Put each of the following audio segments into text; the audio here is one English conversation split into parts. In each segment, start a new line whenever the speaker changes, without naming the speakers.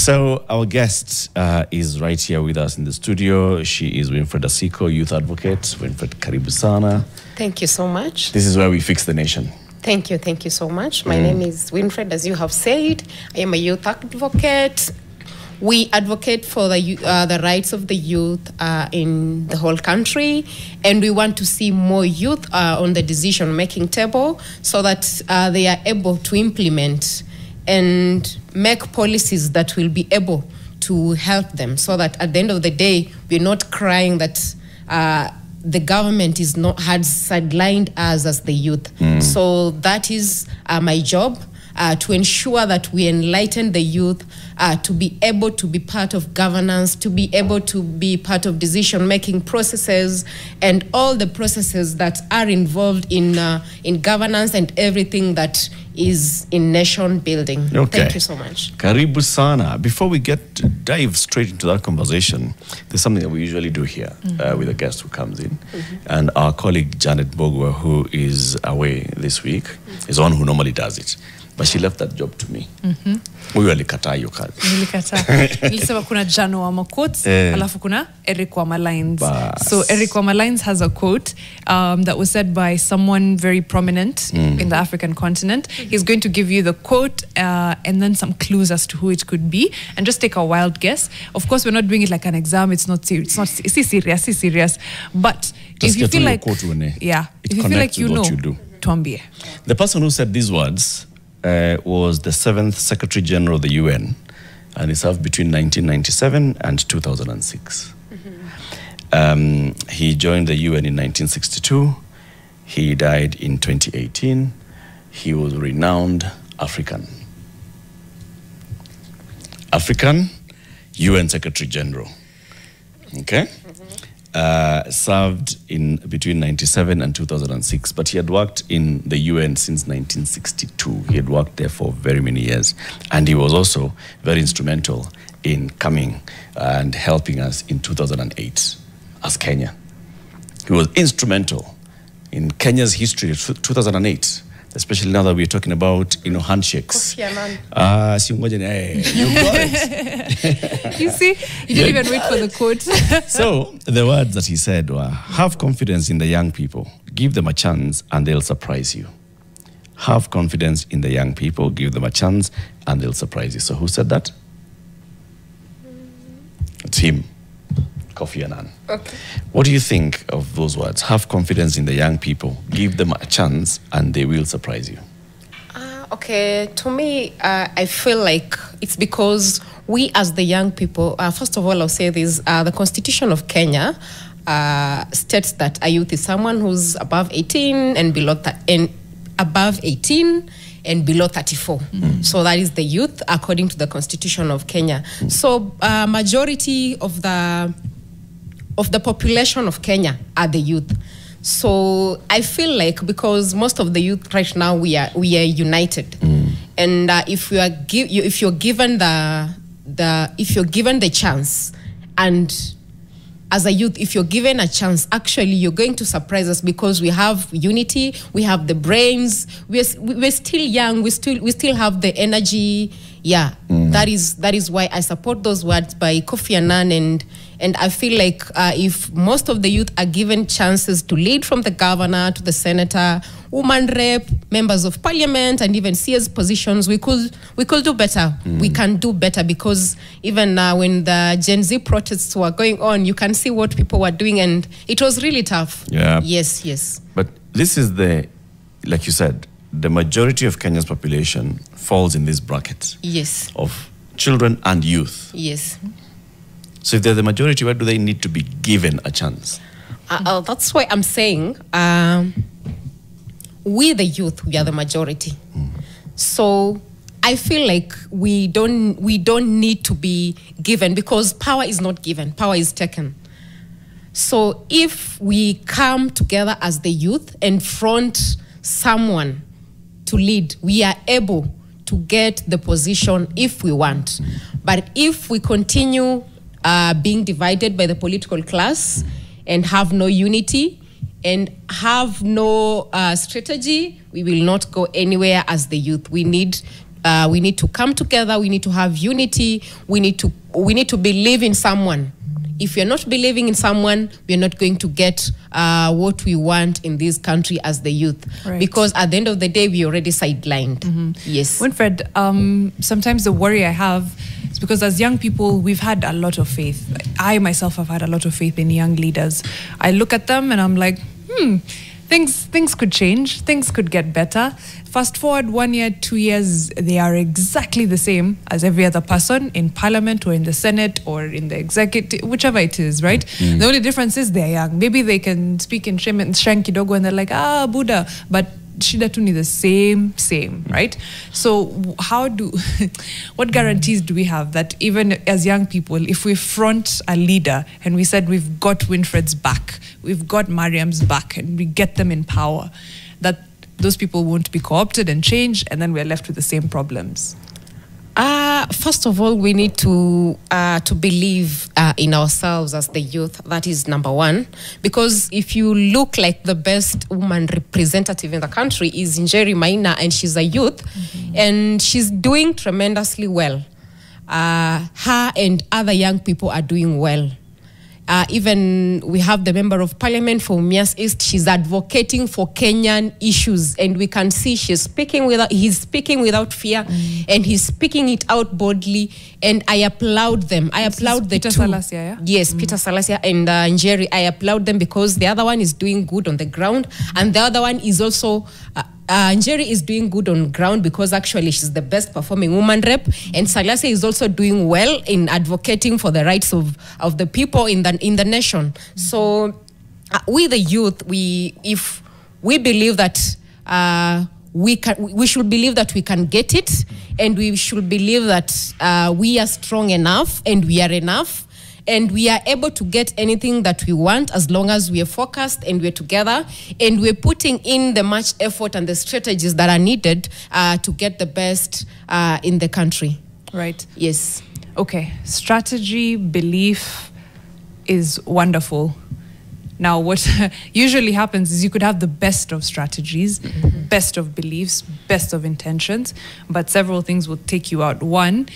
So our guest is right here with us in the studio. She is Winfred Asiko, youth advocate. Winfred, karibu sana.
Thank you so much.
This is where we fix the nation.
Thank you so much. My name is Winfred, as you have said. I am a youth advocate. We advocate for the rights of the youth in the whole country, and we want to see more youth on the decision-making table so that they are able to implement and make policies that will be able to help them, so that at the end of the day, we're not crying that the government had sidelined us as the youth. So that is my job, to ensure that we enlighten the youth to be able to be part of governance, to be able to be part of decision-making processes and all the processes that are involved in governance and everything that is in nation building.
Okay.
Thank you so much.
Karibu sana. Before we dive straight into that conversation, there's something that we usually do here with a guest who comes in. And our colleague Janet Bogwa, who is away this week, is the one who normally does it. But she left that job to me. Huyu alikataa hiyo kazi.
Nilikataa. Nilisema kuna Jano Wama quotes, alafu kuna Eric Wama lines. So Eric Wama lines has a quote that was said by someone very prominent in the African continent. He's going to give you the quote and then some clues as to who it could be, and just take a wild guess. Of course, we're not doing it like an exam. It's not serious. It's serious. But
just
if you feel like,
if
you feel like you know, tuambie.
The person who said these words was the 7th Secretary General of the UN, and he served between 1997 and 2006. He joined the UN in 1962. He died in 2018. He was a renowned African UN Secretary General. Okay? Served in between 97 and 2006, but he had worked in the UN since 1962. He had worked there for very many years, and he was also very instrumental in coming and helping us in 2008 as Kenya. He was instrumental in Kenya's history of 2008, especially now that we're talking about, handshakes.
Kofi Annan.
You got it.
You see, you didn't even wait for the quote.
So the words that he said were, have confidence in the young people, give them a chance and they'll surprise you. Have confidence in the young people, give them a chance and they'll surprise you. So who said that? It's him, Kofi Annan.
Okay.
What do you think of those words? Have confidence in the young people, give them a chance and they will surprise you.
Okay, to me, I feel like it's because we as the young people, first of all, I'll say this, the Constitution of Kenya states that a youth is someone who's above 18 and below 34. So that is the youth according to the Constitution of Kenya. So majority of the population of Kenya are the youth. So I feel like, because most of the youth right now we are united, and if you're given the chance, and as a youth, if you're given a chance, actually you're going to surprise us, because we have unity, we have the brains, we're still young, we still have the energy. Yeah, that is why I support those words by Kofi Annan, and I feel like if most of the youth are given chances to lead, from the governor to the senator, woman rep, members of parliament, and even CS positions, we could do better. We can do better, because even when the Gen Z protests were going on, you can see what people were doing, and it was really tough.
Yeah.
Yes.
But this is like you said, the majority of Kenya's population falls in this bracket.
Yes.
Of children and youth.
Yes.
So if they're the majority, why do they need to be given a chance?
That's why I'm saying we the youth, we are the majority. So I feel like we don't need to be given, because power is not given, power is taken. So if we come together as the youth and front someone to lead, we are able to get the position if we want. But if we continue being divided by the political class and have no unity and have no strategy, we will not go anywhere as the youth. We need we need to come together. We need to have unity. We need to believe in someone. If you're not believing in someone, we're not going to get what we want in this country as the youth.
Right.
Because at the end of the day, we already sidelined. Yes.
Winfred, sometimes the worry I have is because as young people, we've had a lot of faith. I myself have had a lot of faith in young leaders. I look at them and I'm like, things could change. Things could get better. Fast forward 1 year, 2 years, they are exactly the same as every other person in parliament or in the Senate or in the executive, whichever it is, right? The only difference is they're young. Maybe they can speak in Sheng Kidogo and they're like, Buddha, but shida tu ni the same, right? So what guarantees do we have that even as young people, if we front a leader and we said we've got Winfred's back, we've got Mariam's back, and we get them in power, that those people won't be co-opted and changed, and then we're left with the same problems?
First of all, we need to believe in ourselves as the youth. That is number one. Because if you look like the best woman representative in the country is Njeri Maina, and she's a youth, and she's doing tremendously well. Her and other young people are doing well. Even we have the member of parliament for Mias East. She's advocating for Kenyan issues, and we can see he's speaking without fear, and he's speaking it out boldly. And I applaud them. I applaud the
Peter
two.
Salasia, yeah?
Yes, Peter Salasia and Njeri. I applaud them because the other one is doing good on the ground, and the other one is also. Njeri is doing good on ground because actually she's the best performing woman rep, and Salasia is also doing well in advocating for the rights of the people in the nation. So we the youth, if we believe that we should believe that we can get it, and we should believe that we are strong enough and we are enough. And we are able to get anything that we want as long as we are focused and we're together and we're putting in the much effort and the strategies that are needed to get the best in the country.
Right.
Yes.
Okay. Strategy, belief is wonderful. Now, what usually happens is you could have the best of strategies, best of beliefs, best of intentions, but several things will take you out. One,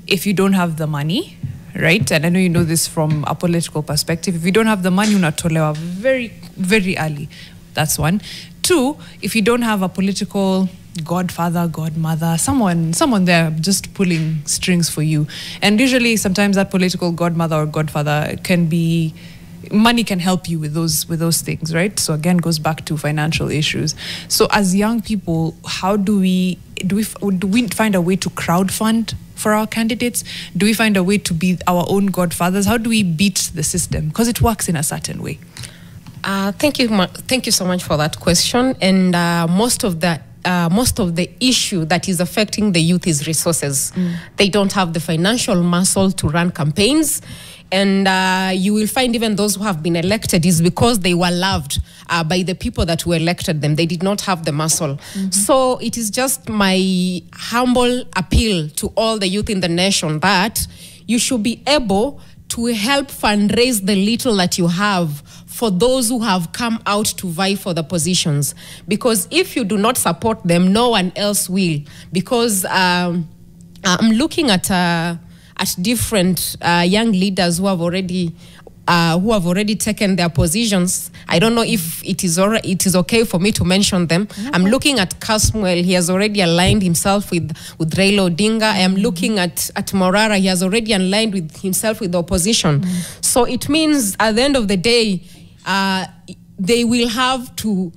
if you don't have the money, right? And I know you know this from a political perspective. If you don't have the money, unatolewa very, very early. That's one. Two, if you don't have a political godfather, godmother, someone there just pulling strings for you. And usually, sometimes that political godmother or godfather can be, money can help you with those things, right? So again, goes back to financial issues. So as young people, how do we find a way to crowdfund for our candidates? Do we find a way to be our own godfathers? How do we beat the system? Because it works in a certain way.
Thank you so much for that question. And most of the issue that is affecting the youth is resources. They don't have the financial muscle to run campaigns. And you will find even those who have been elected is because they were loved by the people that who elected them. They did not have the muscle. So it is just my humble appeal to all the youth in the nation that you should be able to help fundraise the little that you have for those who have come out to vie for the positions. Because if you do not support them, no one else will. Because I'm looking at different young leaders who have already taken their positions. I don't know if it is okay for me to mention them. I'm looking at Kasmuel. He has already aligned himself with Raila Odinga. I am looking at Morara. He has already aligned with himself with the opposition. So it means at the end of the day, they will have to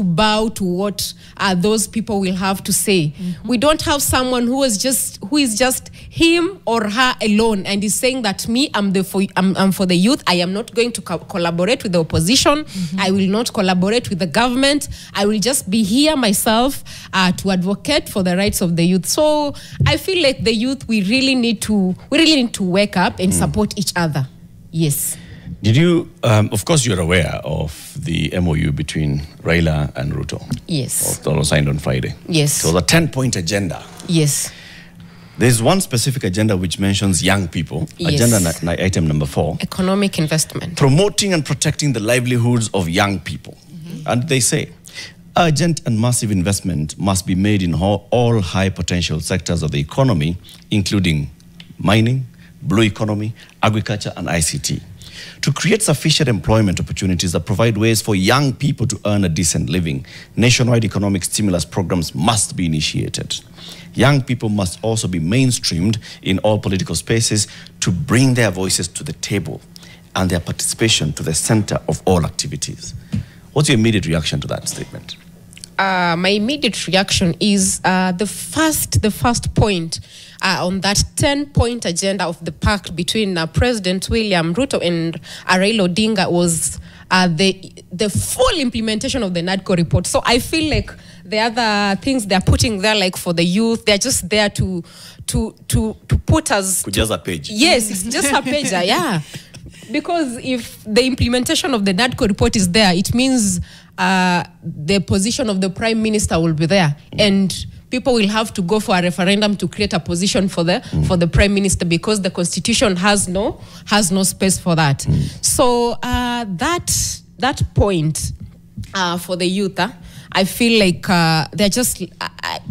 bow to what those people will have to say. We don't have someone who is just him or her alone and is saying that I'm for the youth. I am not going to collaborate with the opposition. I will not collaborate with the government. I will just be here myself to advocate for the rights of the youth. So I feel like the youth, we really need to wake up and support each other. Yes.
Did you, of course you're aware of the MOU between Raila and Ruto?
Yes.
That was signed on Friday.
Yes.
So the 10-point agenda.
Yes.
There's one specific agenda which mentions young people.
Yes.
Agenda item number 4.
Economic investment.
Promoting and protecting the livelihoods of young people. And they say, Urgent and massive investment must be made in all high potential sectors of the economy, including mining, blue economy, agriculture, and ICT, to create sufficient employment opportunities that provide ways for young people to earn a decent living. Nationwide economic stimulus programs must be initiated. Young people must also be mainstreamed in all political spaces to bring their voices to the table and their participation to the center of all activities. What's your immediate reaction to that statement?
My immediate reaction is the first point on that 10-point agenda of the pact between President William Ruto and Raila Odinga was the full implementation of the NADCO report. So I feel like the other things they're putting there, like for the youth, they're just there to put us...
Just a page.
Yes, it's just a page, yeah. Because if the implementation of the NADCO report is there, it means the position of the Prime Minister will be there. And people will have to go for a referendum to create a position for the Prime Minister, because the Constitution has no space for that. So that point for the youth, I feel like they're just,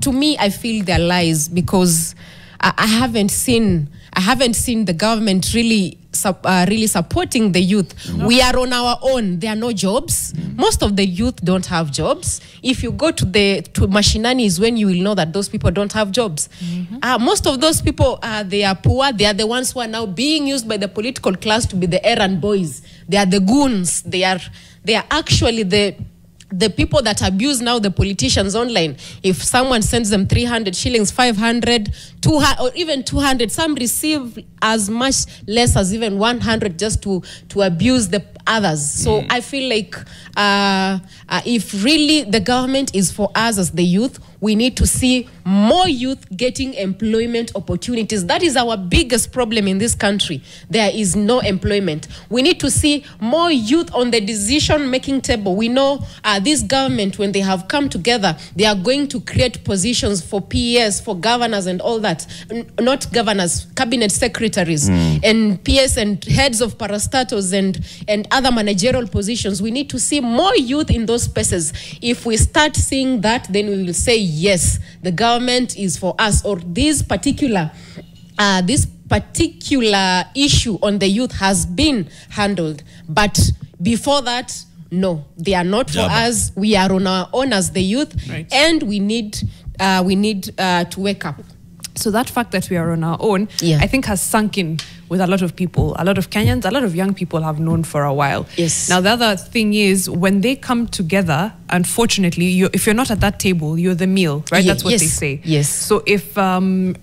to me, I feel they're lies, because I haven't seen the government really supporting the youth. No. We are on our own. There are no jobs. Most of the youth don't have jobs. If you go to mashinani is when you will know that those people don't have jobs. Most of those people, they are poor. They are the ones who are now being used by the political class to be the errand boys. They are the goons. They are actually the people that abuse now the politicians online. If someone sends them 300 shillings, 500, 200, or even 200, some receive as much less as even 100 just to abuse the others. So I feel like if really the government is for us as the youth, we need to see more youth getting employment opportunities. That is our biggest problem in this country. There is no employment. We need to see more youth on the decision-making table. We know this government, when they have come together, they are going to create positions for PS, for governors and all that. Not governors, cabinet secretaries, and PS and heads of parastatals and other managerial positions. We need to see more youth in those spaces. If we start seeing that, then we will say, yes, the government is for us, or this particular issue on the youth has been handled. But before that, no, they are not for us. We are on our own as the youth, and we need to wake up.
So that fact that we are on our own, I think, has sunk in with a lot of people. A lot of Kenyans, a lot of young people have known for a while.
Yes.
Now, the other thing is, when they come together, unfortunately, if you're not at that table, you're the meal, right? That's what they say.
Yes.
So if Raila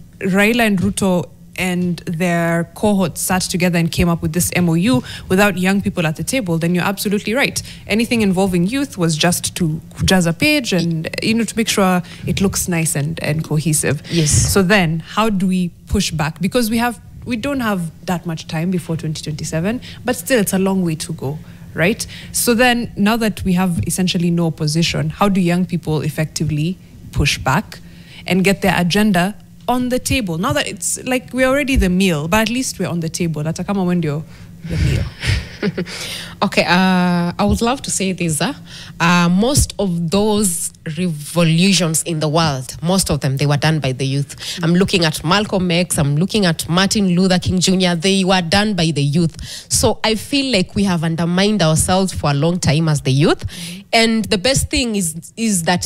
and Ruto and their cohorts sat together and came up with this MOU without young people at the table, then you're absolutely right. Anything involving youth was just to jazz a page and, to make sure it looks nice and cohesive.
Yes.
So then, how do we push back? Because we don't have that much time before 2027, but still it's a long way to go, right? So then, now that we have essentially no opposition, how do young people effectively push back and get their agenda on the table? Now that it's like we're already the meal, but at least we're on the table. That's kama wendio the meal.
Okay, I would love to say this. Most of those revolutions in the world, most of them, they were done by the youth. I'm looking at Malcolm X, I'm looking at Martin Luther King Jr. They were done by the youth. So I feel like we have undermined ourselves for a long time as the youth. And the best thing is that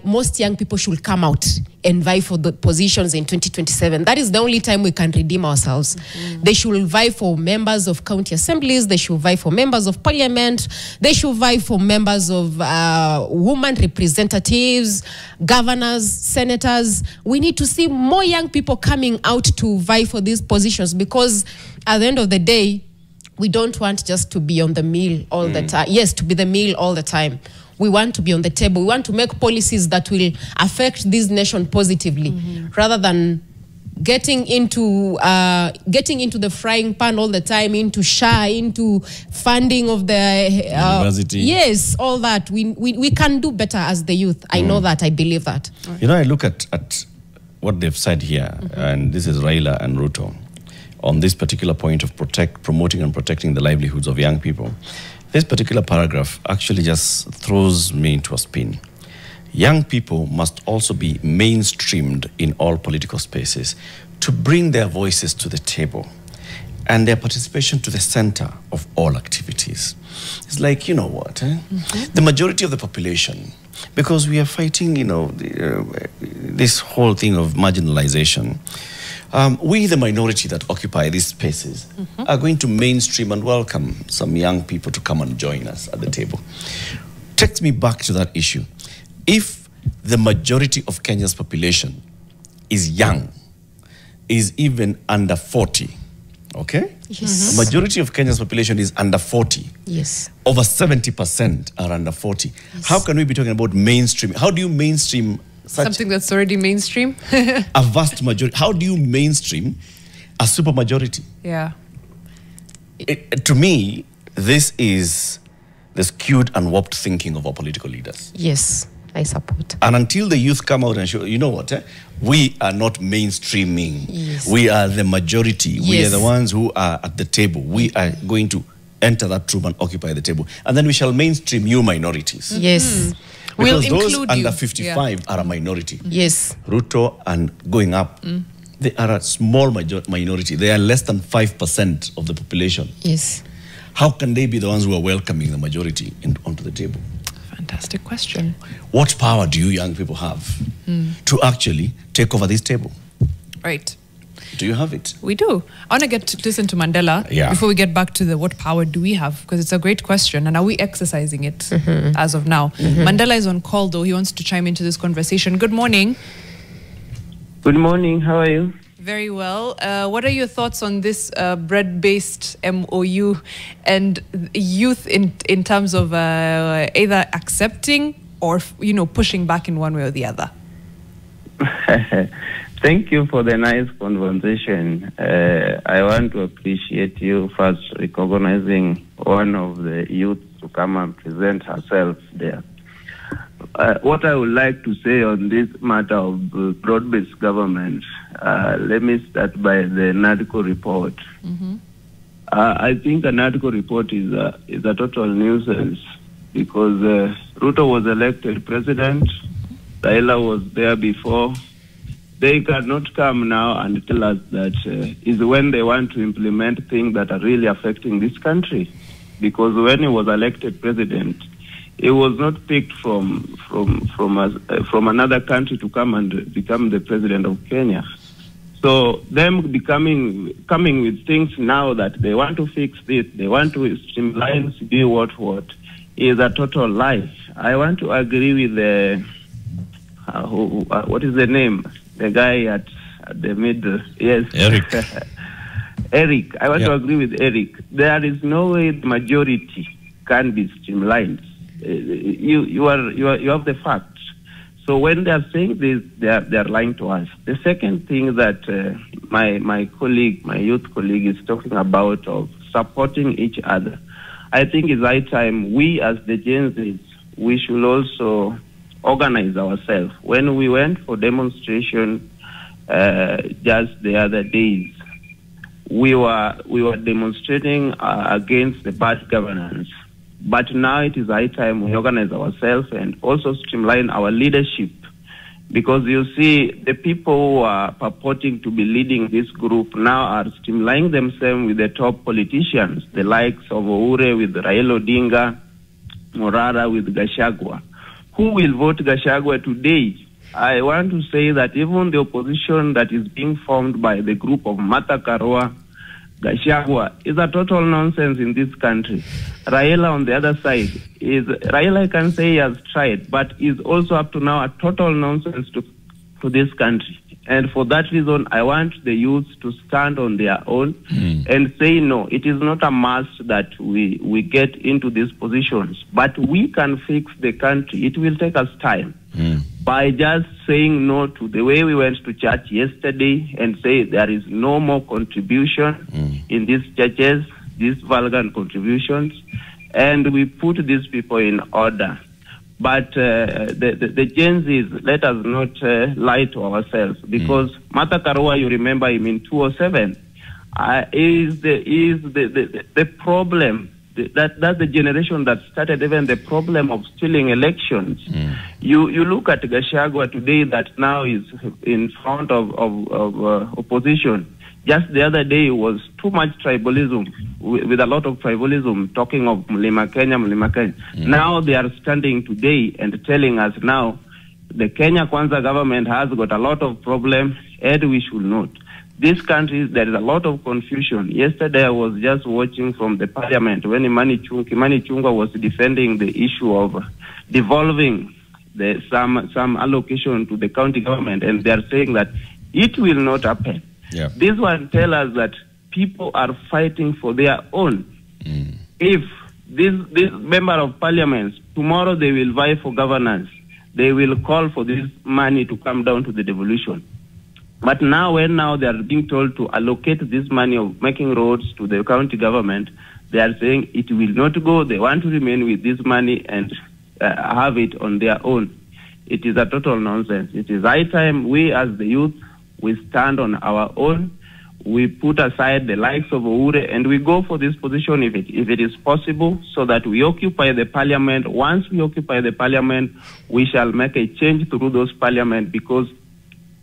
most young people should come out and vie for the positions in 2027. That is the only time we can redeem ourselves. They should vie for members of county assemblies. They should vie for members of parliament. They should vie for members of women representatives, governors, senators. We need to see more young people coming out to vie for these positions, because at the end of the day, we don't want just to be on the meal all the time. Yes, to be the meal all the time. We want to be on the table. We want to make policies that will affect this nation positively, rather than getting into the frying pan all the time, into into funding of the
university.
Yes, all that. We can do better as the youth. I know that. I believe that.
I look at what they've said here, and this is Raila and Ruto, on this particular point of promoting and protecting the livelihoods of young people. This particular paragraph actually just throws me into a spin. Young people must also be mainstreamed in all political spaces to bring their voices to the table and their participation to the center of all activities. It's like, you know what, the majority of the population, because we are fighting, this whole thing of marginalization, we, the minority that occupy these spaces, are going to mainstream and welcome some young people to come and join us at the table. Takes me back to that issue. If the majority of Kenya's population is young, is even under 40, okay?
Yes.
The majority of Kenya's population is under 40.
Yes.
Over 70% are under 40.
Yes.
How can we be talking about mainstream? How do you mainstream
something that's already mainstream?
a vast majority? How do you mainstream a supermajority?
Yeah.
To me, this is the skewed and warped thinking of our political leaders.
Yes, I support.
And until the youth come out and show, you know what, we are not mainstreaming.
Yes.
We are the majority.
Yes.
We are the ones who are at the table. We are going to enter that room and occupy the table. And then we shall mainstream you minorities.
Yes.
Because
We'll
those
include
under
you.
55 are a minority.
Yes.
Ruto and going up, they are a small minority. They are less than 5% of the population.
Yes.
How can they be the ones who are welcoming the majority onto the table?
Fantastic question.
What power do you young people have to actually take over this table?
Right.
Do you have it?
We do. I want to get to listen to Mandela before we get back to the what power do we have, because it's a great question, and are we exercising it as of now? Mandela is on call, though. He wants to chime into this conversation. Good morning.
Good morning. How are you?
Very well. What are your thoughts on this bread-based MOU and youth in terms of either accepting or pushing back in one way or the other?
Thank you for the nice conversation. I want to appreciate you first recognizing one of the youth to come and present herself there. What I would like to say on this matter of broad-based government, let me start by the NADCO report. I think a NADCO report is a total nuisance because Ruto was elected president, Raila was there before. They cannot come now and tell us that is when they want to implement things that are really affecting this country. Because when he was elected president, he was not picked from another country to come and become the president of Kenya. So them coming with things now that they want to fix this, they want to streamline, do what is a total lie. I want to agree with the what is the name? The guy at the middle. Yes.
Eric.
Eric. I want to agree with Eric. There is no way the majority can be streamlined. You have the facts. So when they are saying this, they are lying to us. The second thing that my youth colleague is talking about of supporting each other, I think it's high time we as the Gen Zs, we should also organize ourselves. When we went for demonstration just the other days, we were demonstrating against the bad governance. But now it is high time we organize ourselves and also streamline our leadership. Because you see, the people who are purporting to be leading this group now are streamlining themselves with the top politicians, the likes of Oure with Raila Odinga, Morara with Gachagua. Who will vote Gachagua today? I want to say that even the opposition that is being formed by the group of Martha Karua, Gachagua, is a total nonsense in this country. Raila on the other side Raila, I can say he has tried, but is also up to now a total nonsense to this country. And for that reason, I want the youth to stand on their own and say, no, it is not a must that we get into these positions, but we can fix the country. It will take us time. By just saying no to the way we went to church yesterday and say there is no more contribution in these churches, these vulgar contributions, and we put these people in order. But the Gen Zs, let us not lie to ourselves, because Martha Karua, you remember him in 2007, is the problem That's the generation that started even the problem of stealing elections. You look at Gachagua today that now is in front of opposition. Just the other day was too much tribalism, with a lot of tribalism, talking of Mlima Kenya, Mlima Kenya. Now they are standing today and telling us now the Kenya Kwanza government has got a lot of problems, and we should not. These countries, there is a lot of confusion. Yesterday, I was just watching from the parliament when Kimani Chungwa was defending the issue of devolving some allocation to the county government, and they are saying that it will not happen.
Yeah.
This one tells us that people are fighting for their own. If this member of parliament, tomorrow they will vie for governance, they will call for this money to come down to the devolution. But now, when they are being told to allocate this money of making roads to the county government, they are saying it will not go. They want to remain with this money and have it on their own. It is a total nonsense. It is high time we as the youth, we stand on our own. We put aside the likes of Oure and we go for this position if it is possible, so that we occupy the parliament. Once we occupy the parliament, we shall make a change through those parliament, because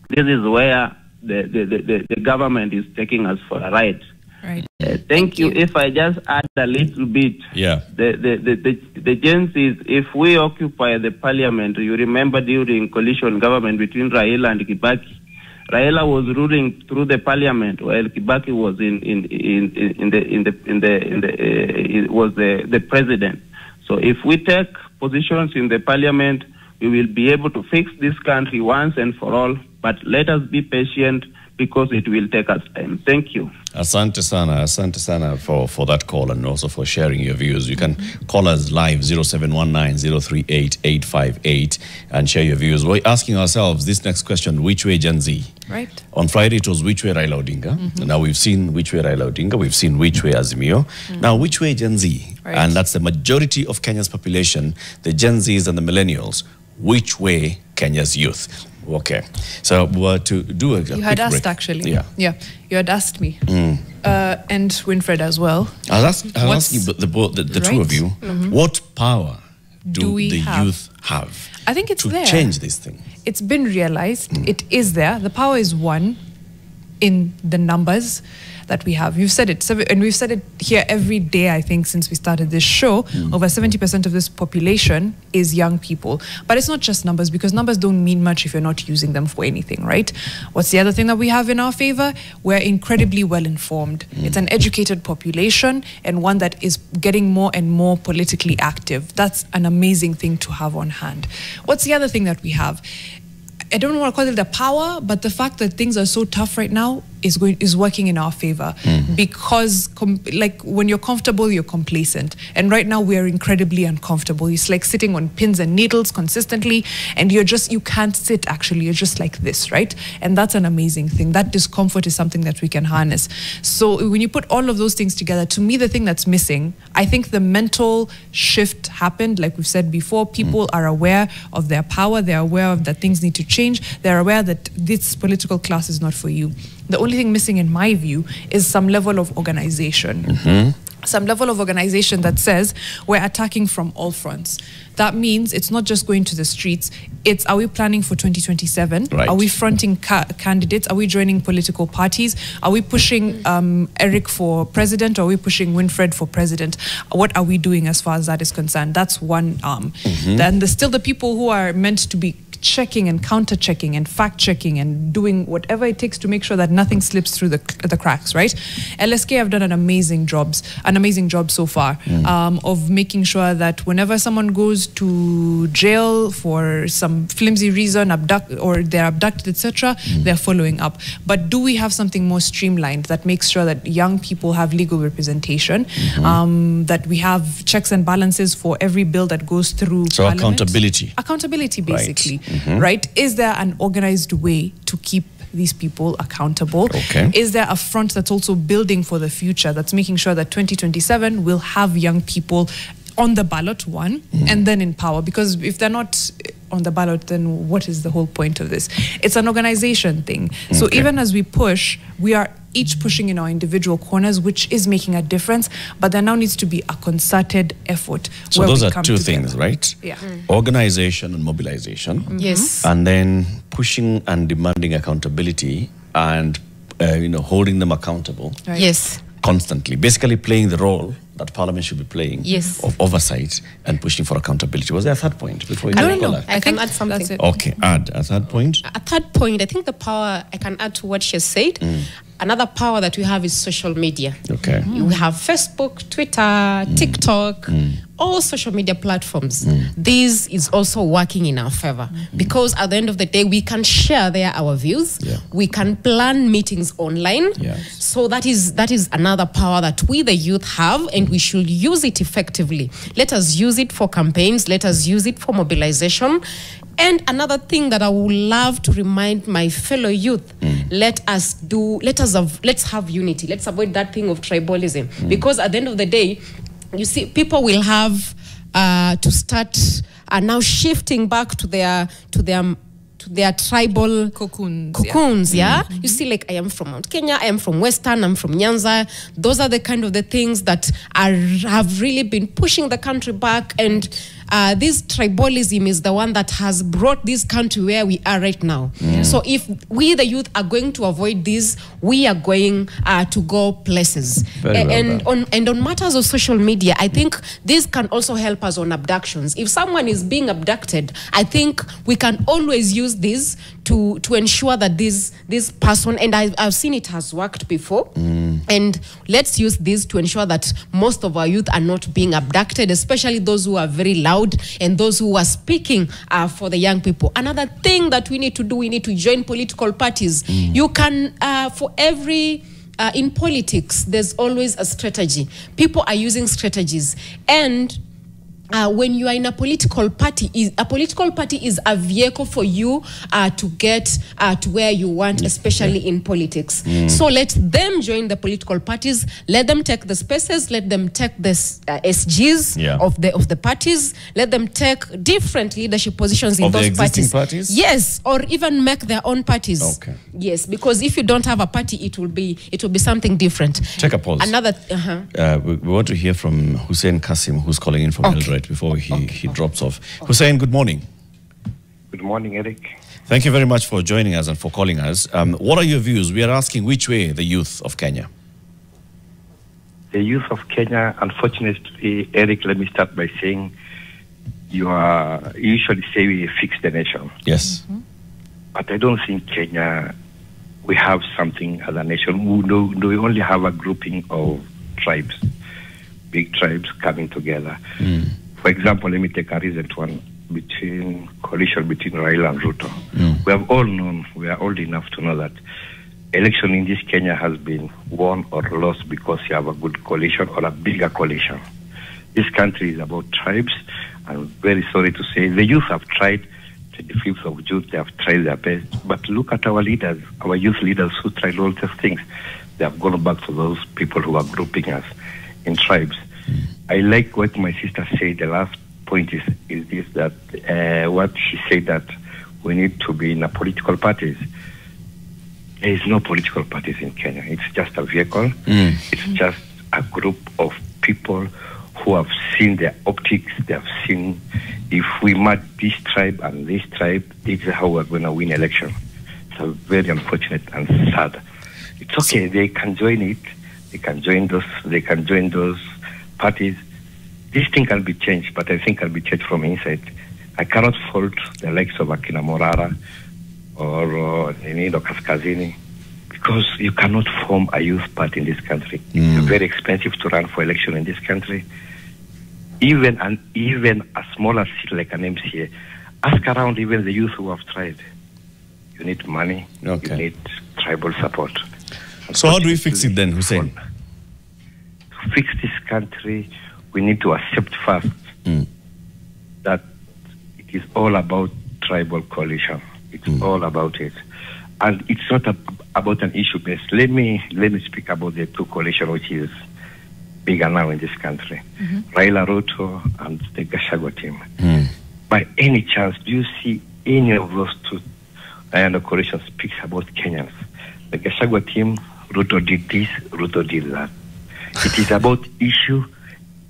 this is where the government is taking us for a ride.
Right.
Thank you. If I just add a little bit, the Gen Zs, if we occupy the parliament, you remember during coalition government between Raila and Kibaki, Raila was ruling through the parliament, while Kibaki was was the president. So if we take positions in the parliament, we will be able to fix this country once and for all. But let us be patient, because it will take us time. Thank you.
Asante sana for that call, and also for sharing your views. You can call us live 0719-038-858 and share your views. We're asking ourselves this next question: which way Gen Z?
Right.
On Friday it was which way Raila Odinga. Now we've seen which way Raila Odinga. We've seen which way Azimio. Now which way Gen Z?
Right.
And that's the majority of Kenya's population, the Gen Zs and the millennials. Which way Kenya's youth? Okay, so to do a
you had asked break. Actually, yeah, you had asked me, and Winfred as well.
I was asking the two of you, what power do the youth have?
I think it's
to change this thing.
It's been realized. It is there. The power is one in the numbers that we have. You've said it, and we've said it here every day, I think, since we started this show. Over 70% of this population is young people. But it's not just numbers, because numbers don't mean much if you're not using them for anything, right? What's the other thing that we have in our favor? We're incredibly well informed. It's an educated population, and one that is getting more and more politically active. That's an amazing thing to have on hand. What's the other thing that we have? I don't want to call it the power, but the fact that things are so tough right now is working in our favor, because like when you're comfortable, you're complacent, and right now we are incredibly uncomfortable. It's like sitting on pins and needles consistently, and you can't sit, actually. You're just like this, right? And that's an amazing thing. That discomfort is something that we can harness. So when you put all of those things together, to me, the thing that's missing, I think the mental shift happened. Like we've said before, people are aware of their power. They're aware of that things need to change. They're aware that this political class is not for you. The only thing missing, in my view, is some level of organization. Some level of organization that says we're attacking from all fronts. That means it's not just going to the streets. It's, are we planning for 2027?
Right.
Are we fronting candidates? Are we joining political parties? Are we pushing Eric for president? Or are we pushing Winfred for president? What are we doing as far as that is concerned? That's one arm. Then there's still the people who are meant to be checking and counter-checking and fact-checking and doing whatever it takes to make sure that nothing slips through the cracks, right? LSK have done an amazing job so far of making sure that whenever someone goes to jail for some flimsy reason, they're abducted, etc., they're following up. But do we have something more streamlined that makes sure that young people have legal representation, that we have checks and balances for every bill that goes through Parliament? Accountability, basically. Right? Is there an organized way to keep these people accountable? Is there a front that's also building for the future, that's making sure that 2027 will have young people on the ballot, one, and then in power? Because if they're not on the ballot, then what is the whole point of this? It's an organization thing. So even as we push, we are each pushing in our individual corners, which is making a difference, but there now needs to be a concerted effort.
So those are two things, right?
Yeah.
Organization and mobilization.
Yes.
And then pushing and demanding accountability and holding them accountable.
Right.
Yes.
Constantly, basically playing the role that Parliament should be playing of oversight and pushing for accountability. Was there a third point before you
No. I can add something.
That's it.
Okay, add a third point.
A third point, I think the power, I can add to what she said. Another power that we have is social media.
Okay.
You have Facebook, Twitter, TikTok, all social media platforms. This is also working in our favor because at the end of the day, we can share there our views.
Yeah.
We can plan meetings online.
Yes.
So that is another power that we, the youth, have, and we should use it effectively. Let us use it for campaigns. Let us use it for mobilization. And another thing that I would love to remind my fellow youth, let's have unity. Let's avoid that thing of tribalism. Because at the end of the day, you see, people will have to start now shifting back to their tribal cocoons, yeah? You see, like, I am from Mount Kenya, I am from Western, I'm from Nyanza. Those are the kind of the things that have really been pushing the country back, and this tribalism is the one that has brought this country where we are right now. So if we, the youth, are going to avoid this, we are going to go places. And on matters of social media, I think this can also help us on abductions. If someone is being abducted, I think we can always use this to ensure that this person, and I've seen it has worked before, and let's use this to ensure that most of our youth are not being abducted, especially those who are very loud and those who are speaking for the young people. Another thing that we need to do, we need to join political parties. You can, for every in politics, there's always a strategy. People are using strategies, and when you are in a political party is a vehicle for you to get to where you want, especially in politics. So let them join the political parties, let them take the spaces, let them take the SGs of the parties, let them take different leadership positions in those parties. Yes, or even make their own parties.
Okay.
Yes, because if you don't have a party, it will be something different.
Take a pause.
Another
we want to hear from Hussein Kasim, who's calling in from Eldoret, before he drops off. Hussein, good morning.
Good morning, Eric.
Thank you very much for joining us and for calling us. What are your views? We are asking which way the youth of Kenya?
The youth of Kenya, unfortunately, Eric, let me start by saying you usually say we fix the nation.
Yes.
But I don't think Kenya, we have something as a nation. We only have a grouping of tribes, big tribes coming together. For example, let me take a recent one, coalition between Raila and Ruto. We have all known, we are old enough to know that election in this Kenya has been won or lost because you have a good coalition or a bigger coalition. This country is about tribes. I'm very sorry to say the youth have tried. 25th of June, they have tried their best. But look at our leaders, our youth leaders who tried all these things. They have gone back to those people who are grouping us in tribes. I like what my sister said. The last point is this, that what she said, that we need to be in a political parties. There is no political parties in Kenya. It's just a vehicle. It's just a group of people who have seen the optics. They have seen, if we match this tribe and this tribe, this is how we're going to win election. So very unfortunate and sad. It's okay. They can join it. They can join those parties. This thing can be changed, but I think can be changed from inside. I cannot fault the likes of Akina Morara or Ninido Kaskazini, because you cannot form a youth party in this country. It's very expensive to run for election in this country. Even a smaller seat like an MCA, ask around even the youth who have tried. You need money. You need tribal support.
So how do we fix it then, Hussein?
To fix this country, we need to accept first that it is all about tribal coalition. It's all about it. And it's not about an issue based. Let me speak about the two coalition which is bigger now in this country. Raila, Ruto and the Gachagua team. By any chance, do you see any of those two coalition speaks about Kenyans? The Gachagua team, Ruto did this, Ruto did that. It is about issue.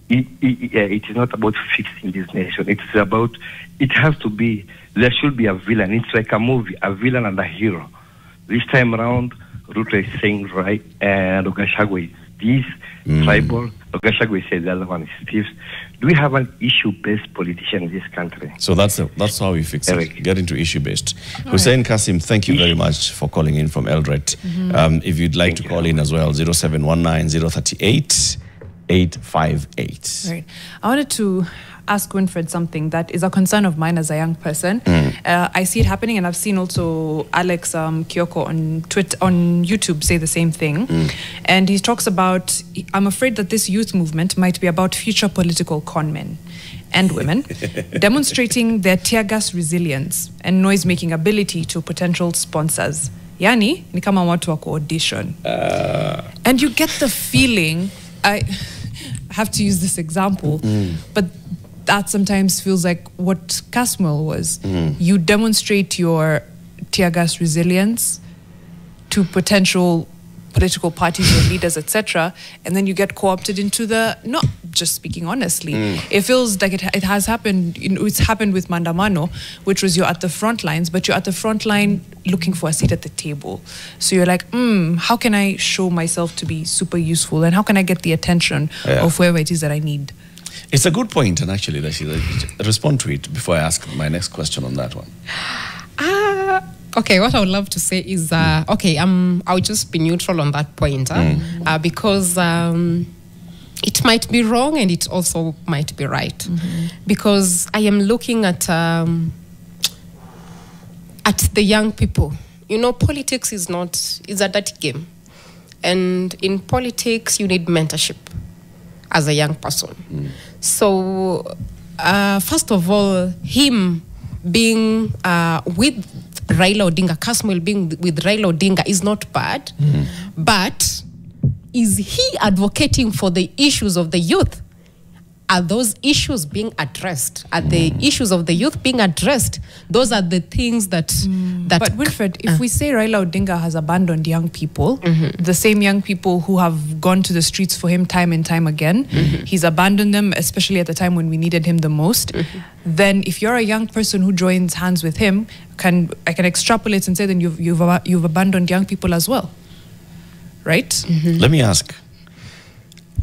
It is not about fixing this nation. It's about, it has to be, there should be a villain. It's like a movie, a villain and a hero. This time around, Ruto is saying right, and Gachagua is this, tribal. Gachagua says the other one is thieves. Do we have an issue-based politician in this country?
So that's how we fix
Eric.
it. Get into issue-based. Hussein Kasim, thank you very much for calling in from Eldoret. If you'd like to call in as well, 0719 038 858.
Right. I wanted to ask Winfred something that is a concern of mine as a young person. I see it happening, and I've seen also Alex Kyoko on YouTube say the same thing. And he talks about, I'm afraid that this youth movement might be about future political conmen and women demonstrating their tear gas resilience and noise-making ability to potential sponsors. Yani, ni kama watu wa audition. And you get the feeling, I have to use this example, but that sometimes feels like what Casmel was. You demonstrate your tear gas resilience to potential political parties or leaders, etc., and then you get co-opted into the, not just speaking honestly, it feels like it has happened, it's happened with Mandamano, which was you're at the front lines, but you're at the front line looking for a seat at the table. So you're like, how can I show myself to be super useful, and how can I get the attention of whoever it is that I need?
It's a good point, and actually, respond to it before I ask my next question on that one.
Okay, what I would love to say is, okay, I'll just be neutral on that point, because it might be wrong and it also might be right. Because I am looking at the young people. You know, politics is a dirty game. And in politics, you need mentorship as a young person. So, first of all, him being with Raila Odinga, Kasmuel being with Raila Odinga is not bad, but is he advocating for the issues of the youth? Are those issues being addressed? Are the issues of the youth being addressed? Those are the things that...
But Winfred, if we say Raila Odinga has abandoned young people, the same young people who have gone to the streets for him time and time again, he's abandoned them, especially at the time when we needed him the most, then if you're a young person who joins hands with him, I can extrapolate and say then you've abandoned young people as well, right?
Let me ask,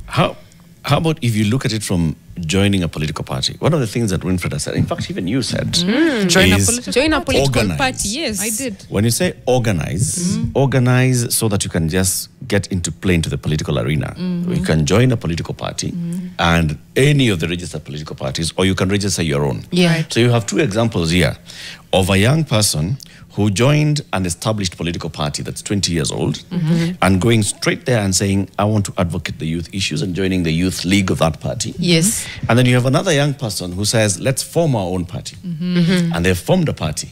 how about if you look at it from joining a political party? One of the things that Winfred has said, in fact, even you said,
join a political party. Yes,
I did.
When you say organize, organize so that you can just get play into the political arena. You can join a political party and any of the registered political parties, or you can register your own.
Yeah. Right.
So you have two examples here of a young person who joined an established political party that's 20 years old and going straight there and saying, I want to advocate the youth issues, and joining the youth league of that party.
Yes.
And then you have another young person who says, let's form our own party. And they've formed a party.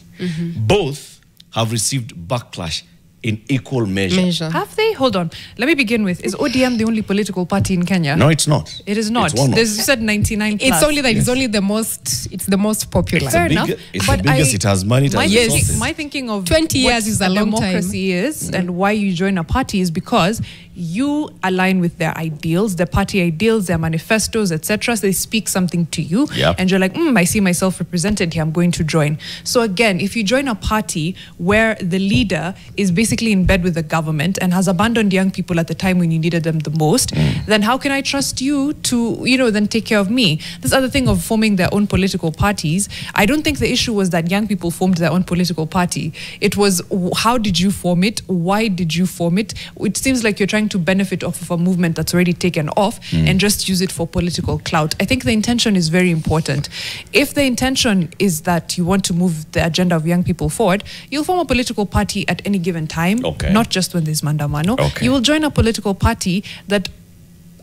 Both have received backlash in equal measure.
Have they? Hold on. Let me begin with, is ODM the only political party in Kenya?
No, it's not.
It is not.
You
said 99 plus.
It's only that it's only the most popular.
Fair enough.
It's the biggest, it has money, it has resources.
My thinking of
20 years is a long time.
Democracy is and why you join a party is because you align with their ideals, their party ideals, their manifestos, etc. So they speak something to you, and you're like, I see myself represented here, I'm going to join. So again, if you join a party where the leader is basically in bed with the government and has abandoned young people at the time when you needed them the most, then how can I trust you to, then take care of me? This other thing of forming their own political parties, I don't think the issue was that young people formed their own political party. It was, how did you form it? Why did you form it? It seems like you're trying to benefit off of a movement that's already taken off and just use it for political clout. I think the intention is very important. If the intention is that you want to move the agenda of young people forward, you'll form a political party at any given time, not just when there's Mandamano. You will join a political party that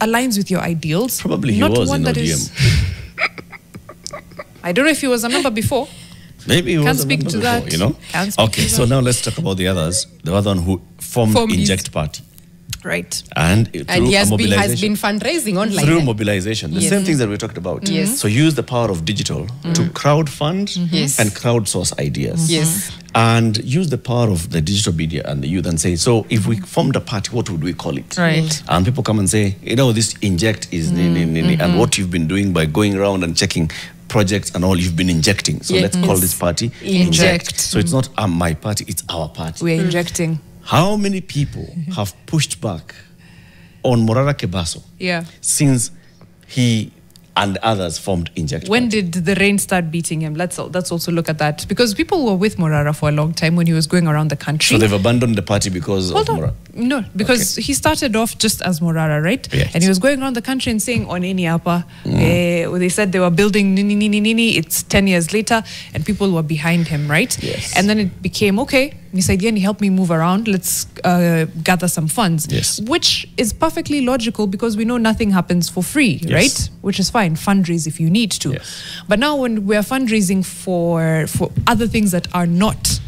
aligns with your ideals.
Probably he was in ODM.
I don't know if he was a member before.
Maybe he was a member
before,
that. Okay, so now let's talk about the others. The other one who formed Inject Party.
Right.
And
And
through
he has
mobilization.
been fundraising online.
Through mobilization. The
Yes.
same things that we talked about.
Yes.
So use the power of digital to crowdfund
Yes.
and crowdsource ideas.
Yes.
And use the power of the digital media and the youth and say, so if we formed a party, what would we call it?
Right.
And people come and say, this inject is and what you've been doing by going around and checking projects and all, you've been injecting. So let's call this party
Inject.
So it's not my party, it's our party.
We're injecting.
How many people have pushed back on Morara Kebaso
Yeah.
since he and others formed Inject
When
Party?
did the rain start beating him? Let's also look at that, because people were with Morara for a long time when he was going around the country.
So they've abandoned the party because
Hold
of
on.
Morara?
No, because he started off just as Morara, right?
Yes.
And he was going around the country and saying, on any apa, they said they were building nini. It's 10 years later, and people were behind him, right?
Yes.
And then it became, okay, Nisaidiani, help me move around. Let's gather some funds.
Yes.
Which is perfectly logical, because we know nothing happens for free,
Yes.
right? Which is fine. Fundraise if you need to.
Yes.
But now when we're fundraising for other things that are not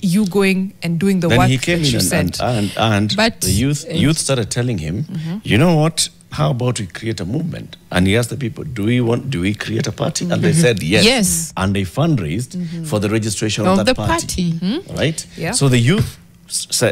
you going and doing the
Then
work
he came
that you
in
said.
and
But-
the youth started telling him, you know what? How about we create a movement? And he asked the people, do we create a party? And they said yes.
Yes.
And they fundraised for the registration of
Of
that
the
party. Right?
Yeah.
So the youth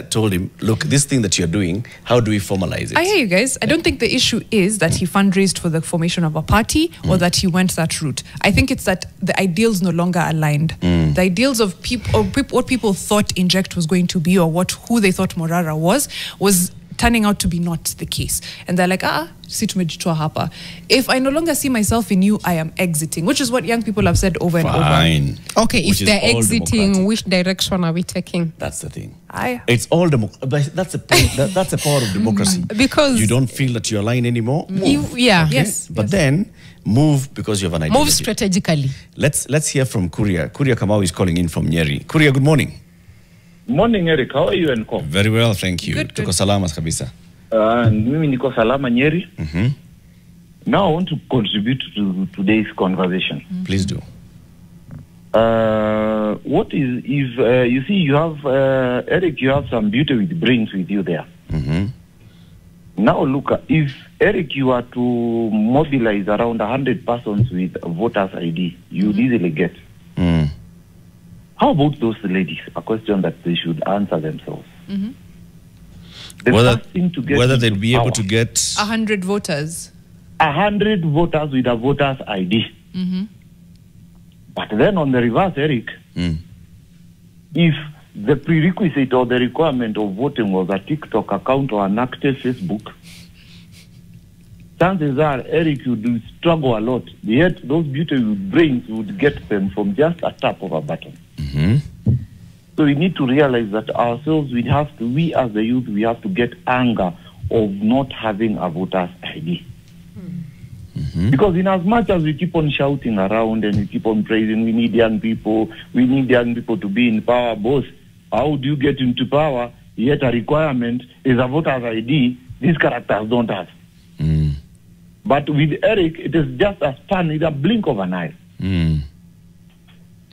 told him, look, this thing that you're doing, how do we formalize it?
I hear you guys. I don't think the issue is that he fundraised for the formation of a party or that he went that route. I think it's that the ideals no longer aligned. The ideals of people, or what people thought Inject was going to be, or who they thought Morara was turning out to be not the case. And they're like, si tumejitoa hapa. If I no longer see myself in you, I am exiting, which is what young people have said over and over.
Fine.
Okay, if
Which is
they're
all
exiting,
democratic.
which direction are we taking?
That's the thing.
Aye.
It's all democracy. That's the point. That's the power of democracy.
Because
you don't feel that you're aligned anymore. Move.
yeah.
Okay?
Yes.
But then move because you have an ideology.
Move strategically.
Let's hear from Kuria. Kuria Kamau is calling in from Nyeri. Kuria, good morning.
Morning, Eric. How are you and Co?
Very well, thank you.
Good,
Tuko
good.
salama kabisa.
Mimi niko salama Nyeri. Now I want to contribute to today's conversation.
Please do.
What is, if you see, you have, Eric, you have some beauty with brains with you there. Now look, if Eric, you are to mobilize around 100 persons with voters ID, you would easily get. How about those ladies? A question that they should answer themselves. The first thing to get
Whether
into
they'll be able
power,
to get
100 voters.
100 voters with a voter's ID. But then on the reverse, Eric, if the prerequisite or the requirement of voting was a TikTok account or an active Facebook, chances are, Eric, you do struggle a lot. Yet those beautiful brains would get them from just a tap of a button. So we need to realize that ourselves, we as the youth, we have to get anger of not having a voter's ID. Because in as much as we keep on shouting around and we keep on praising, we need young people to be in power. Boss, how do you get into power? Yet a requirement is a voter's ID. These characters don't have. But with Eric, it is just a span, with a blink of an eye.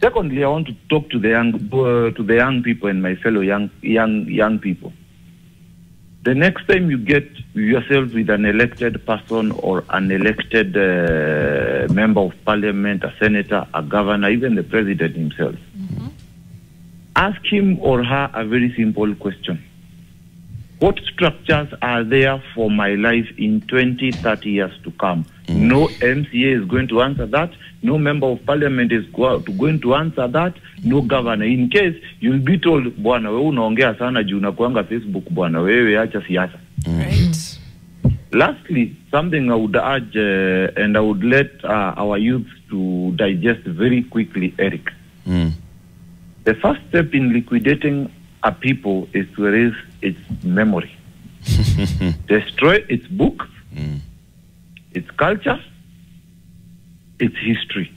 Secondly, I want to talk to the young people and my fellow young people. The next time you get yourself with an elected person or an elected member of parliament, a senator, a governor, even the president himself, ask him or her a very simple question. What structures are there for my life in 20, 30 years to come? No MCA is going to answer that. No member of parliament is going to answer that. No governor. In case you'll be told, bwana wewe unaongea sana juu unakuanga Facebook, bwana wewe acha siasa.
Right.
Lastly, something I would urge and I would let our youth to digest very quickly, Eric. The first step in liquidating a people is to erase its memory. Destroy its book, its culture, its history.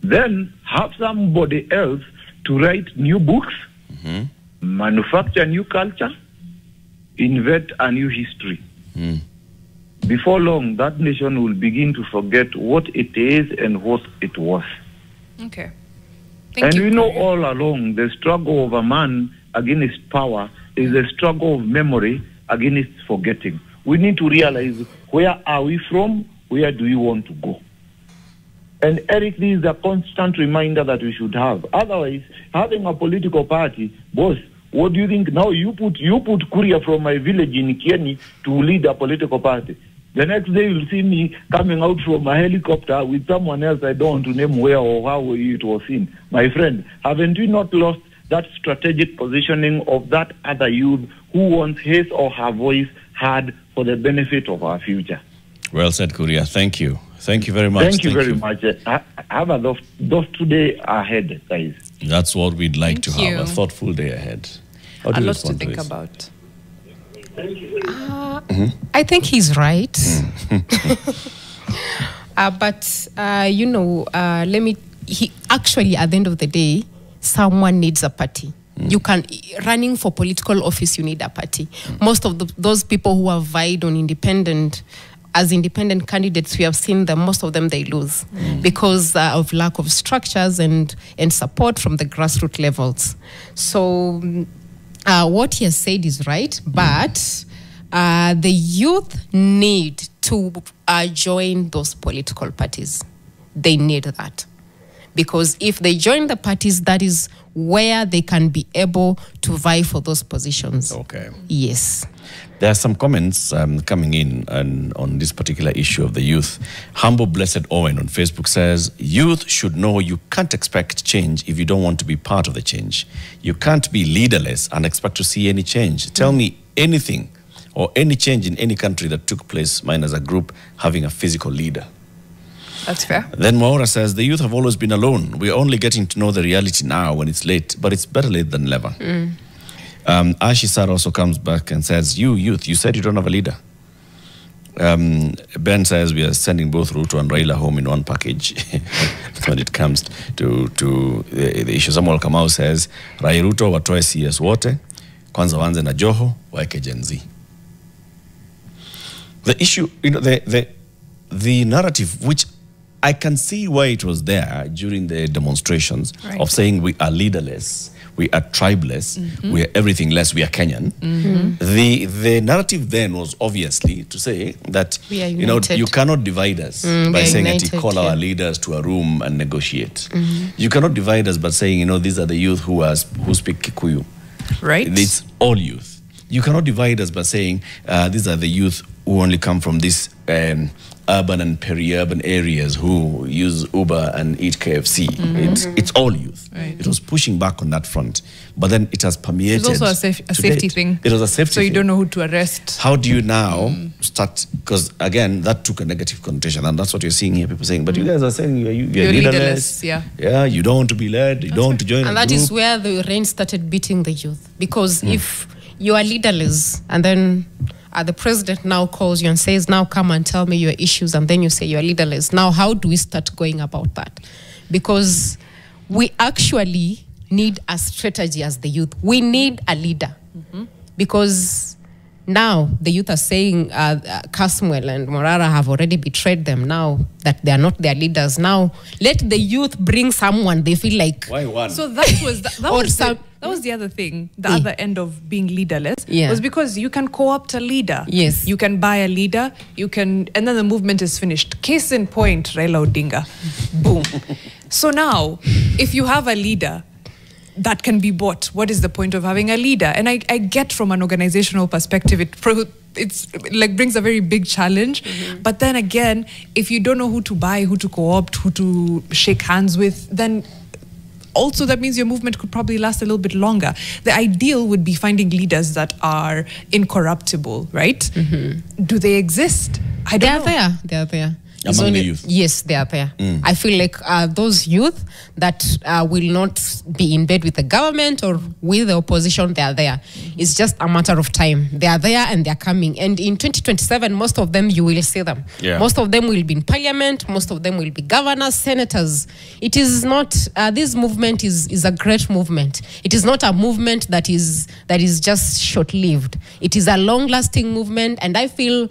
Then have somebody else to write new books, manufacture new culture, invent a new history. Before long, that nation will begin to forget what it is and what it was.
Okay.
And we know all along the struggle of a man against power is a struggle of memory against forgetting. We need to realize, where are we from? Where do we want to go? And Eric, this is a constant reminder that we should have. Otherwise, having a political party, boss, what do you think? Now you put Kuria from my village in Kenyan to lead a political party. The next day you'll see me coming out from a helicopter with someone else I don't want to name where or how it was seen. My friend, haven't we not lost that strategic positioning of that other youth who wants his or her voice heard for the benefit of our future?
Well said, Kuria. Thank you. Thank you very much.
Thank you very much. Have those 2 days ahead, guys.
That's what we'd like
Thank
to
you.
have, a thoughtful day ahead. How do
A
you
lot to
respond
think
this?
about.
I think he's right. But, actually, at the end of the day, someone needs a party. You can, running for political office, you need a party. Most of those people who have vied on independent candidates, we have seen them, most of them, they lose because of lack of structures and support from the grassroots levels. So what he has said is right, but the youth need to join those political parties. They need that. Because if they join the parties, that is where they can be able to vie for those positions.
Okay.
Yes.
There are some comments coming in on this particular issue of the youth. Humble Blessed Owen on Facebook says, youth should know you can't expect change if you don't want to be part of the change. You can't be leaderless and expect to see any change. Tell me anything or any change in any country that took place, mine as a group, having a physical leader.
That's fair.
Then Maura says, the youth have always been alone. We're only getting to know the reality now when it's late, but it's better late than never. Ashisar also comes back and says, you youth, you said you don't have a leader. Ben says we are sending both Ruto and Raila home in one package when it comes to the issue. Samuel Kamau says, Rai Ruto watoe CS wote, kwanza wanze na Joho, waeke Gen Z. The issue, the narrative, which I can see why it was there during the demonstrations of saying we are leaderless, we are tribeless, we are everything less, we are Kenyan. The narrative then was obviously to say that you cannot divide us by saying that you call our leaders to a room and negotiate. You cannot divide us by saying these are the youth who speak Kikuyu.
Right.
It's all youth. You cannot divide us by saying these are the youth who only come from this urban and peri-urban areas who use Uber and eat KFC. It's all youth. Right. It was pushing back on that front. But then it has permeated.
It's also a safety thing.
It was a safety thing.
So you don't know who to arrest.
How do you now start? Because again, that took a negative connotation. And that's what you're seeing here. People saying, but you guys are saying you're leaderless. Yeah, you don't want to be led. You don't want to join a group.
And that is where the rain started beating the youth. Because if you are leaderless and then the president now calls you and says, now come and tell me your issues, and then you say you're leaderless. Now, how do we start going about that? Because we actually need a strategy as the youth. We need a leader. Because now the youth are saying Caswell and Morara have already betrayed them now, that they are not their leaders. Now, let the youth bring someone they feel like.
Why one?
So that was that was the other thing, the other end of being leaderless, was because you can co-opt a leader.
Yes.
You can buy a leader, and then the movement is finished. Case in point, Raila Odinga. Boom. So now, if you have a leader that can be bought, what is the point of having a leader? And I get from an organizational perspective, it's like brings a very big challenge. But then again, if you don't know who to buy, who to co-opt, who to shake hands with, then also that means your movement could probably last a little bit longer. The ideal would be finding leaders that are incorruptible, right? Do they exist? I don't know.
They are there.
Among the youth?
Yes, they are there. I feel like those youth that will not be in bed with the government or with the opposition, they are there. It's just a matter of time. They are there and they are coming. And in 2027, most of them, you will see them. Most of them will be in parliament. Most of them will be governors, senators. It is not, this movement is a great movement. It is not a movement that is just short-lived. It is a long-lasting movement, and I feel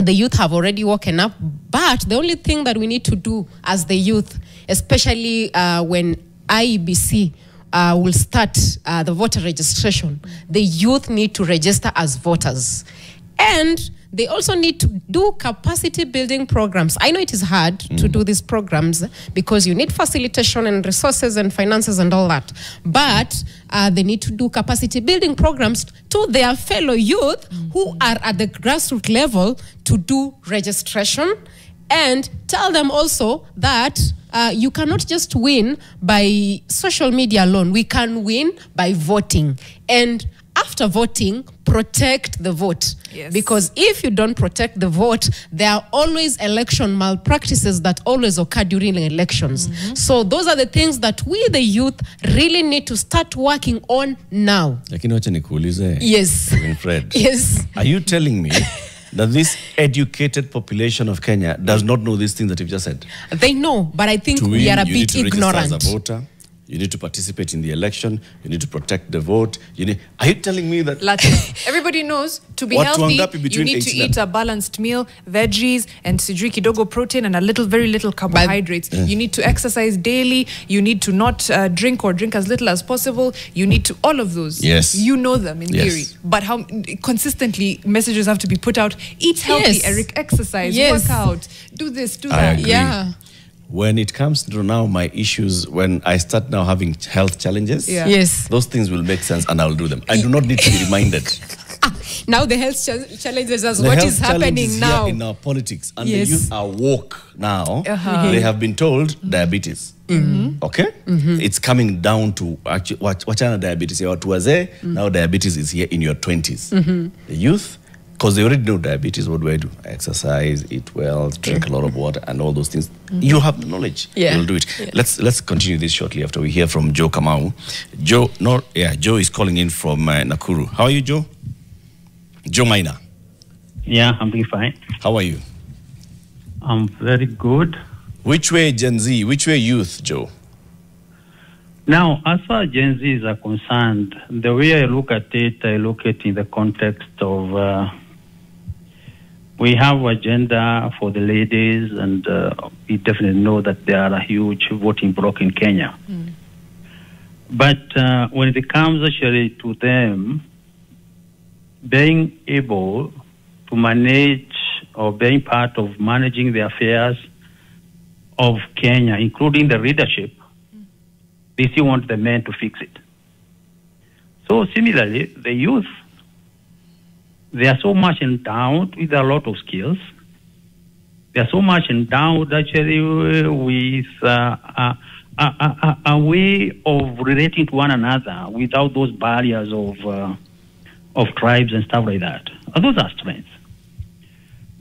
the youth have already woken up, but the only thing that we need to do as the youth, especially when IEBC will start the voter registration, the youth need to register as voters. And they also need to do capacity building programs. I know it is hard to do these programs because you need facilitation and resources and finances and all that. But they need to do capacity building programs to their fellow youth who are at the grassroots level to do registration, and tell them also that you cannot just win by social media alone. We can win by voting. And after voting, protect the vote.
Yes.
Because if you don't protect the vote, there are always election malpractices that always occur during elections. So those are the things that we, the youth, really need to start working on now.
Lakini wacha nikuulize.
Yes.
Winfred.
Yes.
Are you telling me that this educated population of Kenya does not know these things that you've just said?
They know, but I think we are a bit
you need to register
ignorant.
as a voter. You need to participate in the election. You need to protect the vote. Are you telling me that?
Everybody knows to be
Watu
healthy,
wangapi
you
between
need to
18
eat a balanced meal, veggies, and sijui kidogo protein, and very little carbohydrates. You need to exercise daily. You need to not drink or drink as little as possible. You need to, all of those.
Yes.
You know them in
Yes.
theory. But how consistently messages have to be put out. Eat healthy,
Yes.
Eric. Exercise,
Yes.
work out, do this, do
I
that.
agree.
Yeah.
When it comes to now my issues, when I start now having health challenges,
Yeah.
Yes.
those things will make sense and I'll do them. I do not need to be reminded.
Now the health challenges as
The
what
health
is happening
challenges
now.
here in our politics, and
Yes.
the youth are woke now. They have been told diabetes. Okay, it's coming down to actually wachana diabetes. Watu wazee, now diabetes is here in your 20s. The youth, because they already know diabetes. What do? Exercise, eat well, drink a lot of water, and all those things. You have the knowledge.
Yeah.
You'll do it.
Yeah.
Let's continue this shortly after we hear from Joe Kamau. Joe is calling in from Nakuru. How are you, Joe? Joe Maina.
Yeah, I'm doing fine.
How are you?
I'm very good.
Which way Gen Z? Which way youth, Joe?
Now, as far as Gen Zs are concerned, the way I look at it in the context of we have agenda for the ladies, and we definitely know that they are a huge voting bloc in Kenya. But when it comes actually to them being able to manage or being part of managing the affairs of Kenya, including the leadership, they still want the men to fix it. So similarly, the youth, they are so much endowed with a lot of skills. They are so much endowed actually with a way of relating to one another without those barriers of tribes and stuff like that. And those are strengths.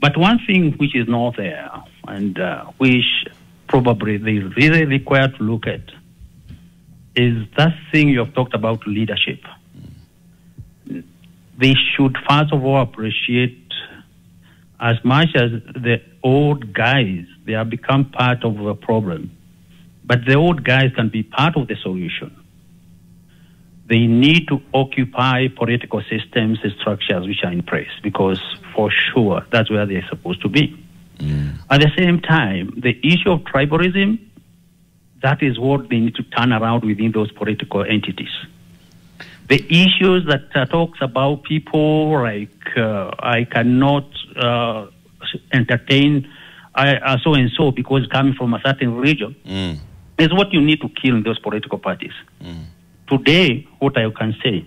But one thing which is not there, and which probably they really require to look at, is that thing you have talked about, leadership. They should first of all appreciate, as much as the old guys, they have become part of the problem, but the old guys can be part of the solution. They need to occupy political systems and structures which are in place, because for sure that's where they're supposed to be. At the same time, the issue of tribalism, that is what they need to turn around within those political entities. The issues that talks about people like I cannot entertain so and so because coming from a certain region is what you need to kill in those political parties. Today, what I can say,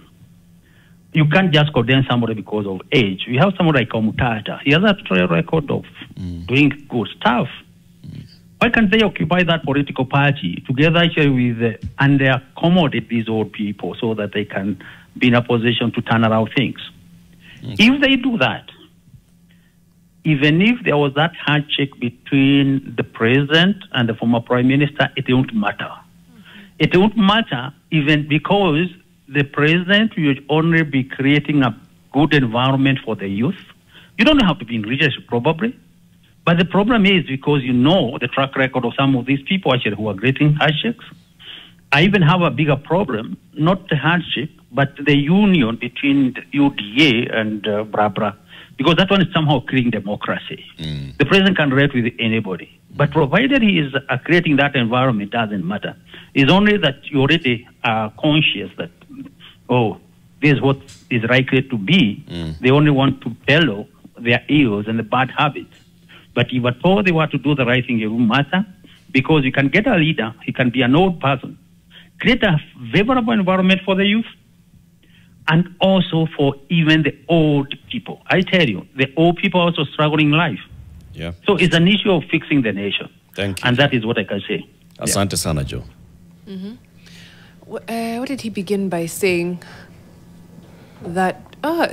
you can't just condemn somebody because of age. We have someone like Omutata. He has a track record of doing good stuff. Why can't they occupy that political party together actually with and they accommodate these old people so that they can be in a position to turn around things? If they do that, even if there was that handshake between the president and the former prime minister, it won't matter. It won't matter even because the president will only be creating a good environment for the youth. You don't have to be in leadership probably. But the problem is because you know the track record of some of these people actually who are creating handshakes, I even have a bigger problem, not the handshake, but the union between the UDA and Brabra, because that one is somehow creating democracy. The president can relate with anybody. But provided he is creating that environment, doesn't matter. It's only that you already are conscious that, oh, this is what is likely to be. They only want to bellow their ills and the bad habits. But if at all they were to do the right thing, it won't matter, because you can get a leader, he can be an old person, create a favorable environment for the youth, and also for even the old people. I tell you, the old people are also struggling in life.
Yeah.
So it's an issue of fixing the nation.
Thank you.
And that is what I can say.
Asante sana, Joe.
What did he begin by saying? That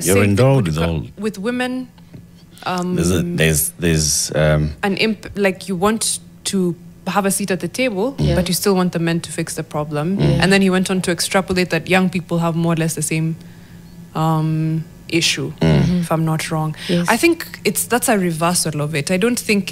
You're endowed with all.
With women.
There's
like you want to have a seat at the table, but you still want the men to fix the problem. And then he went on to extrapolate that young people have more or less the same issue, if I'm not wrong.
Yes.
I think that's a reversal of it. I don't think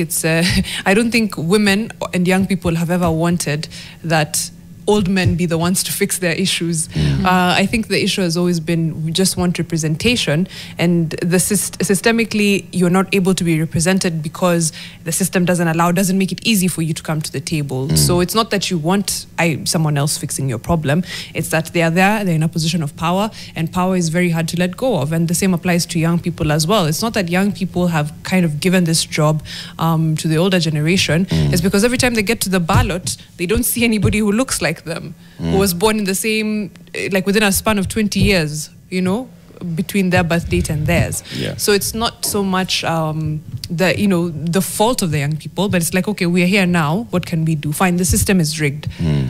I don't think women and young people have ever wanted that old men be the ones to fix their issues. I think the issue has always been we just want representation, and systemically you're not able to be represented because the system doesn't make it easy for you to come to the table. So it's not that you want someone else fixing your problem, it's that they are there, they're in a position of power, and power is very hard to let go of. And the same applies to young people as well. It's not that young people have kind of given this job to the older generation. It's because every time they get to the ballot, they don't see anybody who looks like them, who was born in the same, like within a span of 20 years, between their birth date and theirs. So it's not so much the fault of the young people, but it's like, okay, we are here now, what can we do? Fine, the system is rigged.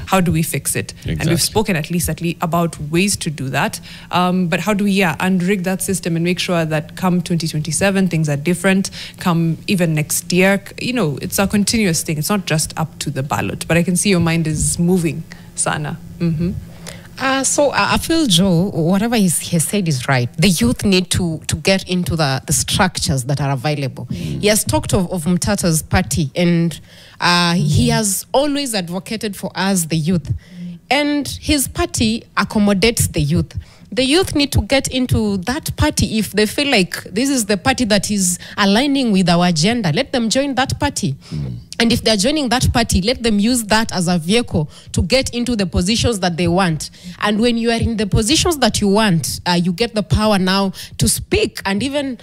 How do we fix it? And we've spoken at least about ways to do that. But how do we unrig that system and make sure that come 2027 things are different, come even next year, it's a continuous thing. It's not just up to the ballot. But I can see your mind is moving, Sana.
So I feel Joe, whatever he has said is right. The youth need to get into the structures that are available. He has talked of Mtata's party, and he has always advocated for us, the youth. And his party accommodates the youth. The youth need to get into that party if they feel like this is the party that is aligning with our agenda. Let them join that party. And if they're joining that party, let them use that as a vehicle to get into the positions that they want. And when you are in the positions that you want, you get the power now to speak and even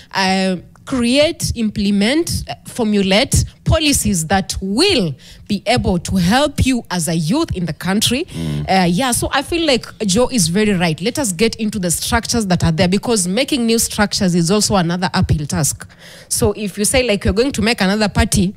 create, implement, formulate policies that will be able to help you as a youth in the country. So I feel like Joe is very right. Let us get into the structures that are there, because making new structures is also another uphill task. So if you say like you're going to make another party,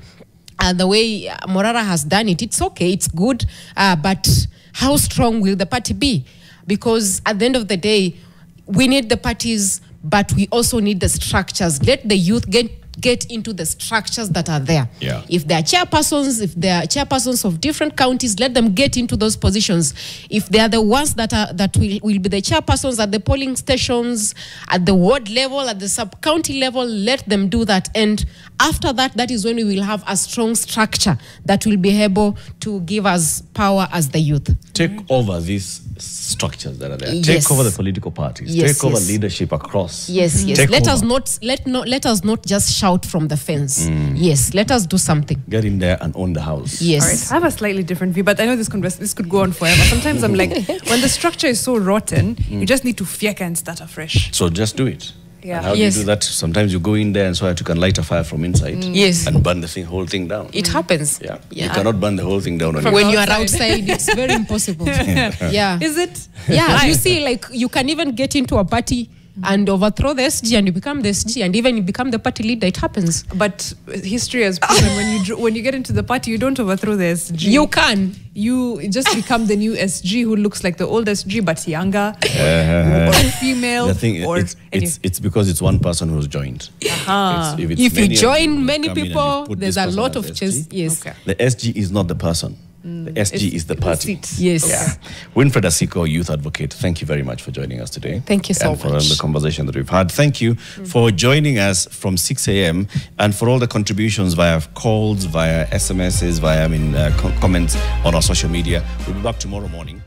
the way Morara has done it, it's okay, it's good, but how strong will the party be? Because at the end of the day, we need the parties, but we also need the structures. Let the youth get into the structures that are there. If they are chairpersons of different counties, let them get into those positions. If they are the ones that will be the chairpersons at the polling stations, at the ward level, at the sub-county level, let them do that. And after that, that is when we will have a strong structure that will be able to give us power as the youth.
Take over these structures that are there. Take over the political parties. Take over leadership across.
Let us not just shout from the fence. Let us do something.
Get in there and own the house.
All right. I have a slightly different view, but I know this could go on forever. Sometimes I'm like, when the structure is so rotten, you just need to fieka and start afresh.
So just do it. And how do you do that? Sometimes you go in there and so you can light a fire from inside and burn the whole thing down.
It happens.
You cannot burn the whole thing down.
When you are outside, it's very impossible.
Is it?
You see, like you can even get into a party and overthrow the SG, and you become the SG, and even you become the party leader. It happens.
But history has proven when you get into the party, you don't overthrow the SG.
You can.
You just become the new SG who looks like the old SG but younger, or female.
The thing, it's because it's one person who's joined.
If you join many people, there's a lot of chance. The SG is not the person.
The SG is the party.
Yes.
Yeah. Winfred Asiko, youth advocate, thank you very much for joining us today.
Thank you so
and for all
much.
the conversation that we've had. Thank you for joining us from 6 a.m. and for all the contributions via calls, via SMSs, via comments on our social media. We'll be back tomorrow morning.